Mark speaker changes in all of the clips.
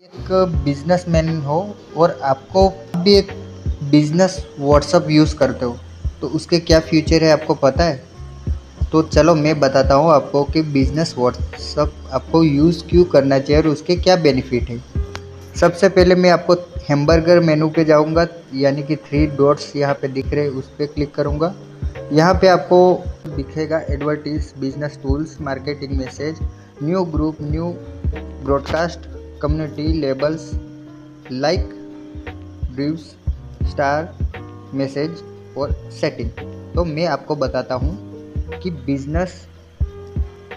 Speaker 1: एक बिजनेसमैन हो और आपको भी एक बिजनेस व्हाट्सअप यूज़ करते हो तो उसके क्या फ्यूचर है आपको पता है। तो चलो मैं बताता हूँ आपको कि बिजनेस व्हाट्सअप आपको यूज़ क्यों करना चाहिए और उसके क्या बेनिफिट है। सबसे पहले मैं आपको हैमबर्गर मेनू पे जाऊँगा, यानी कि 3 डॉट्स यहाँ पे दिख रहे हैं, उस पर क्लिक करूँगा। यहाँ पे आपको दिखेगा advertise, business tools, marketing message, new group, new broadcast, community, labels, like, reviews, star, message और सेटिंग। तो मैं आपको बताता हूँ कि बिजनेस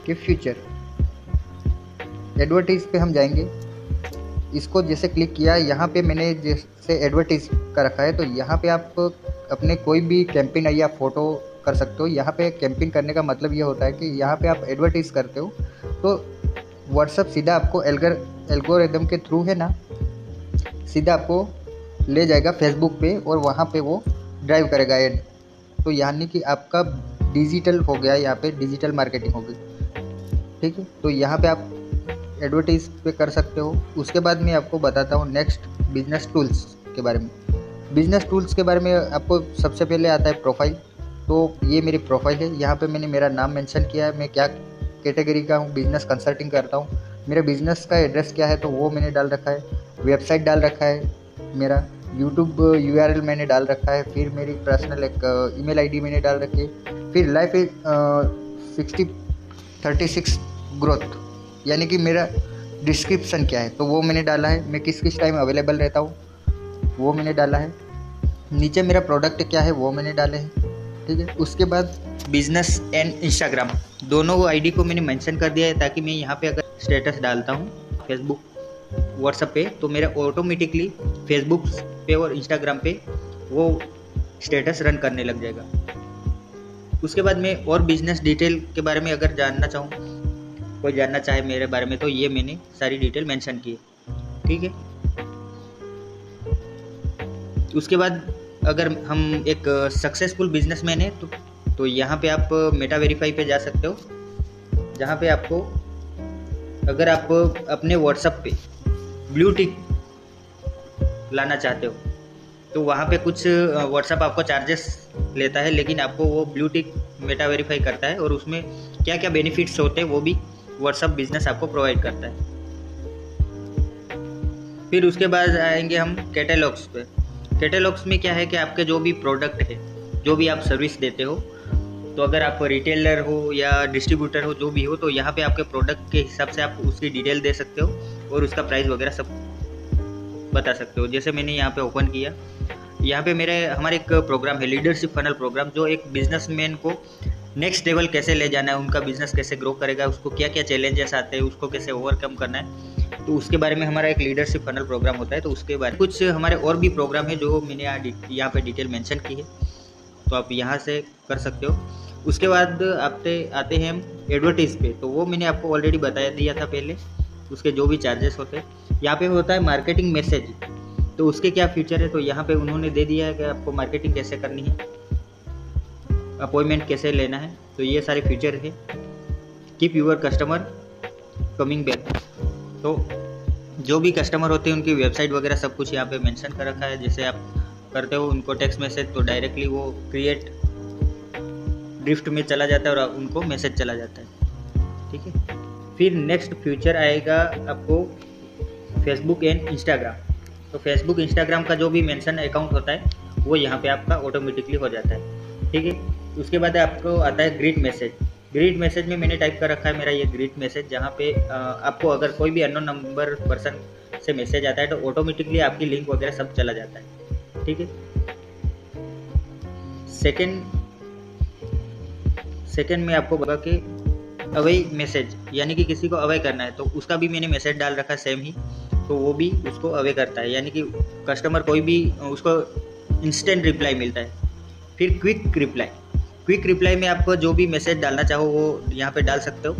Speaker 1: के फ्यूचर। एडवर्टीज पे हम जाएंगे, इसको जैसे क्लिक किया, यहाँ पे मैंने जैसे एडवर्टीज का रखा है तो यहाँ पे आप अपने कोई भी कैंपेन या फोटो कर सकते हो। यहाँ पे कैंपेन करने का मतलब ये होता है कि यहाँ पे आप एडवर्टीज करते हो तो व्हाट्सअप सीधा आपको एल्गोरिदम के थ्रू है ना, सीधा आपको ले जाएगा फेसबुक पे और वहाँ पे वो ड्राइव करेगा ऐड। तो यानी कि आपका डिजिटल हो गया, यहाँ पे डिजिटल मार्केटिंग होगी। ठीक है, तो यहाँ पे आप एडवर्टाइज पे कर सकते हो। उसके बाद मैं आपको बताता हूँ नेक्स्ट बिजनेस टूल्स के बारे में। बिजनेस टूल्स के बारे में आपको सबसे पहले आता है प्रोफाइल। तो ये मेरी प्रोफाइल है, यहाँ पे मैंने मेरा नाम मेंशन किया है, मैं क्या कैटेगरी का हूँ, बिजनेस कंसल्टिंग करता हूँ। मेरे बिजनेस का एड्रेस क्या है तो वो मैंने डाल रखा है, वेबसाइट डाल रखा है, मेरा यूट्यूब यूआरएल मैंने डाल रखा है, फिर मेरी पर्सनल एक ईमेल आईडी मैंने डाल रखी है, फिर लाइफ इज 60-36 ग्रोथ, यानी कि मेरा डिस्क्रिप्शन क्या है तो वो मैंने डाला है, मैं किस किस टाइम अवेलेबल रहता हूँ वो मैंने डाला है, नीचे मेरा प्रोडक्ट क्या है वो मैंने डाले हैं। ठीक है, उसके बाद बिजनेस एंड इंस्टाग्राम दोनों आईडी को मैंने मेंशन कर दिया है, ताकि मैं यहाँ पे अगर स्टेटस डालता हूँ फेसबुक व्हाट्सएप पे तो मेरा ऑटोमेटिकली फेसबुक पे और इंस्टाग्राम पे वो स्टेटस रन करने लग जाएगा। उसके बाद मैं और बिजनेस डिटेल के बारे में अगर जानना चाहूँ, कोई जानना चाहे मेरे बारे में, तो ये मैंने सारी डिटेल मेंशन की है। ठीक है, उसके बाद अगर हम एक सक्सेसफुल बिजनेसमैन है तो यहाँ पे आप मेटा वेरीफाई पे जा सकते हो, जहाँ पे आपको अगर आप अपने व्हाट्सएप पे ब्लू टिक लाना चाहते हो तो वहाँ पे कुछ व्हाट्सएप आपको चार्जेस लेता है, लेकिन आपको वो ब्लू टिक मेटा वेरीफाई करता है और उसमें क्या क्या बेनिफिट्स होते हैं वो भी व्हाट्सएप बिजनेस आपको प्रोवाइड करता है। फिर उसके बाद आएंगे हम कैटलॉग्स पे। कैटलॉग्स में क्या है कि आपके जो भी प्रोडक्ट है, जो भी आप सर्विस देते हो, तो अगर आप रिटेलर हो या डिस्ट्रीब्यूटर हो, जो भी हो, तो यहाँ पे आपके प्रोडक्ट के हिसाब से आप उसकी डिटेल दे सकते हो और उसका प्राइस वगैरह सब बता सकते हो। जैसे मैंने यहाँ पे ओपन किया, यहाँ पे हमारे एक प्रोग्राम है लीडरशिप फनल प्रोग्राम, जो एक बिजनेसमैन को नेक्स्ट लेवल कैसे ले जाना है, उनका बिजनेस कैसे ग्रो करेगा, उसको क्या क्या चैलेंजेस आते हैं, उसको कैसे ओवरकम करना है, तो उसके बारे में हमारा एक लीडरशिप फनल प्रोग्राम होता है। तो उसके बारे में कुछ हमारे और भी प्रोग्राम है जो मैंने यहाँ पे डिटेल मेंशन की है, तो आप यहाँ से कर सकते हो। उसके बाद आते हैं हम एडवर्टाइज पे, तो वो मैंने आपको ऑलरेडी बता दिया था पहले, उसके जो भी चार्जेस होते हैं। यहाँ पे होता है मार्केटिंग मैसेज, तो उसके क्या फीचर है, तो यहाँ पे उन्होंने दे दिया है कि आपको मार्केटिंग कैसे करनी है, अपॉइंटमेंट कैसे लेना है, तो ये सारे फीचर है। Keep your customer coming back, तो जो भी कस्टमर होते हैं उनकी वेबसाइट वगैरह सब कुछ यहाँ पे मेंशन कर रखा है। जैसे आप करते हो उनको टेक्स्ट मैसेज तो डायरेक्टली वो क्रिएट ड्रिफ्ट में चला जाता है और उनको मैसेज चला जाता है। ठीक है, फिर नेक्स्ट फीचर आएगा आपको फेसबुक एंड इंस्टाग्राम। तो फेसबुक इंस्टाग्राम का जो भी मेंशन अकाउंट होता है वो यहाँ पे आपका ऑटोमेटिकली हो जाता है। ठीक है, उसके बाद आपको आता है ग्रीट मैसेज। ग्रीट मैसेज में मैंने टाइप कर रखा है मेरा ये ग्रीट मैसेज, जहाँ पे आपको अगर कोई भी अननोन नंबर पर्सन से मैसेज आता है तो ऑटोमेटिकली आपकी लिंक वगैरह सब चला जाता है। ठीक है, सेकेंड में आपको बता कि अवई मैसेज, यानी कि किसी को अवय करना है तो उसका भी मैंने मैसेज डाल रखा है सेम ही, तो वो भी उसको अवे करता है, यानी कि कस्टमर कोई भी उसको इंस्टेंट रिप्लाई मिलता है। फिर क्विक रिप्लाई में आपको जो भी मैसेज डालना चाहो वो यहाँ पे डाल सकते हो,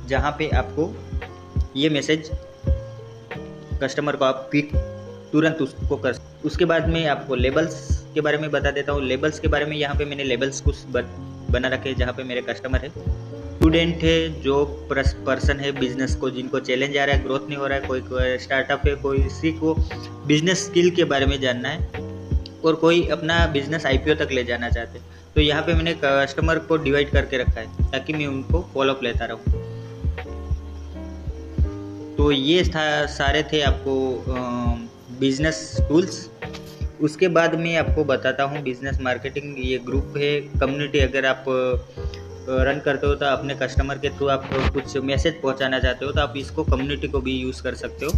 Speaker 1: जहाँ पे आपको ये मैसेज कस्टमर को आप क्विक तुरंत उसको कर। उसके बाद में आपको लेबल्स के बारे में बता देता हूँ। लेबल्स के बारे में यहाँ पे मैंने लेबल्स कुछ बना रखे हैं जहाँ पे मेरे कस्टमर है, स्टूडेंट है, जो पर्सन है बिजनेस को, जिनको चैलेंज आ रहा है, ग्रोथ नहीं हो रहा है, कोई स्टार्टअप है, कोई किसी को बिजनेस स्किल के बारे में जानना है और कोई अपना बिजनेस आईपीओ तक ले जाना चाहते हैं। तो यहाँ पे मैंने कस्टमर को डिवाइड करके रखा है ताकि मैं उनको फॉलोअप लेता रहूँ। तो ये सारे थे आपको बिजनेस टूल्स। उसके बाद मैं आपको बताता हूँ बिजनेस मार्केटिंग। ये ग्रुप है, कम्युनिटी। अगर आप रन करते हो तो अपने कस्टमर के थ्रू आप कुछ मैसेज पहुँचाना चाहते हो तो आप इसको कम्युनिटी को भी यूज़ कर सकते हो।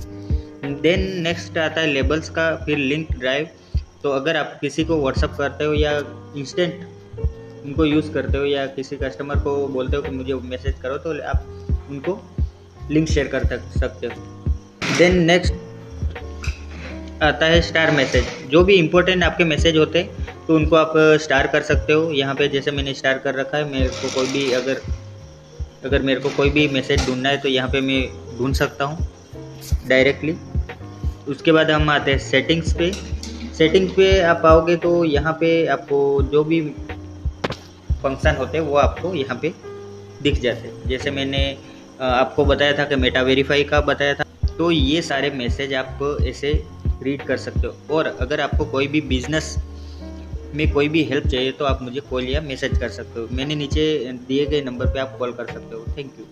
Speaker 1: देन नेक्स्ट आता है लेबल्स का, फिर लिंक ड्राइव। तो अगर आप किसी को व्हाट्सअप करते हो या इंस्टेंट उनको यूज़ करते हो या किसी कस्टमर को बोलते हो कि मुझे मैसेज करो, तो आप उनको लिंक शेयर कर सकते हो। देन नेक्स्ट आता है स्टार मैसेज। जो भी इम्पोर्टेंट आपके मैसेज होते हैं तो उनको आप स्टार कर सकते हो। यहाँ पे जैसे मैंने स्टार कर रखा है, मेरे को कोई भी अगर मेरे को कोई भी मैसेज ढूंढना है तो यहाँ पे मैं ढूंढ सकता हूँ डायरेक्टली। उसके बाद हम आते हैं सेटिंग्स पे। सेटिंग्स पे आप आओगे तो यहाँ पे आपको जो भी फंक्शन होते हैं वो आपको यहाँ पे दिख जाते हैं। जैसे मैंने आपको बताया था कि मेटा वेरीफाई का बताया था। तो ये सारे मैसेज आप ऐसे रीड कर सकते हो। और अगर आपको कोई भी बिजनेस में कोई भी हेल्प चाहिए तो आप मुझे कॉल या मैसेज कर सकते हो। मैंने नीचे दिए गए नंबर पे आप कॉल कर सकते हो। Thank you.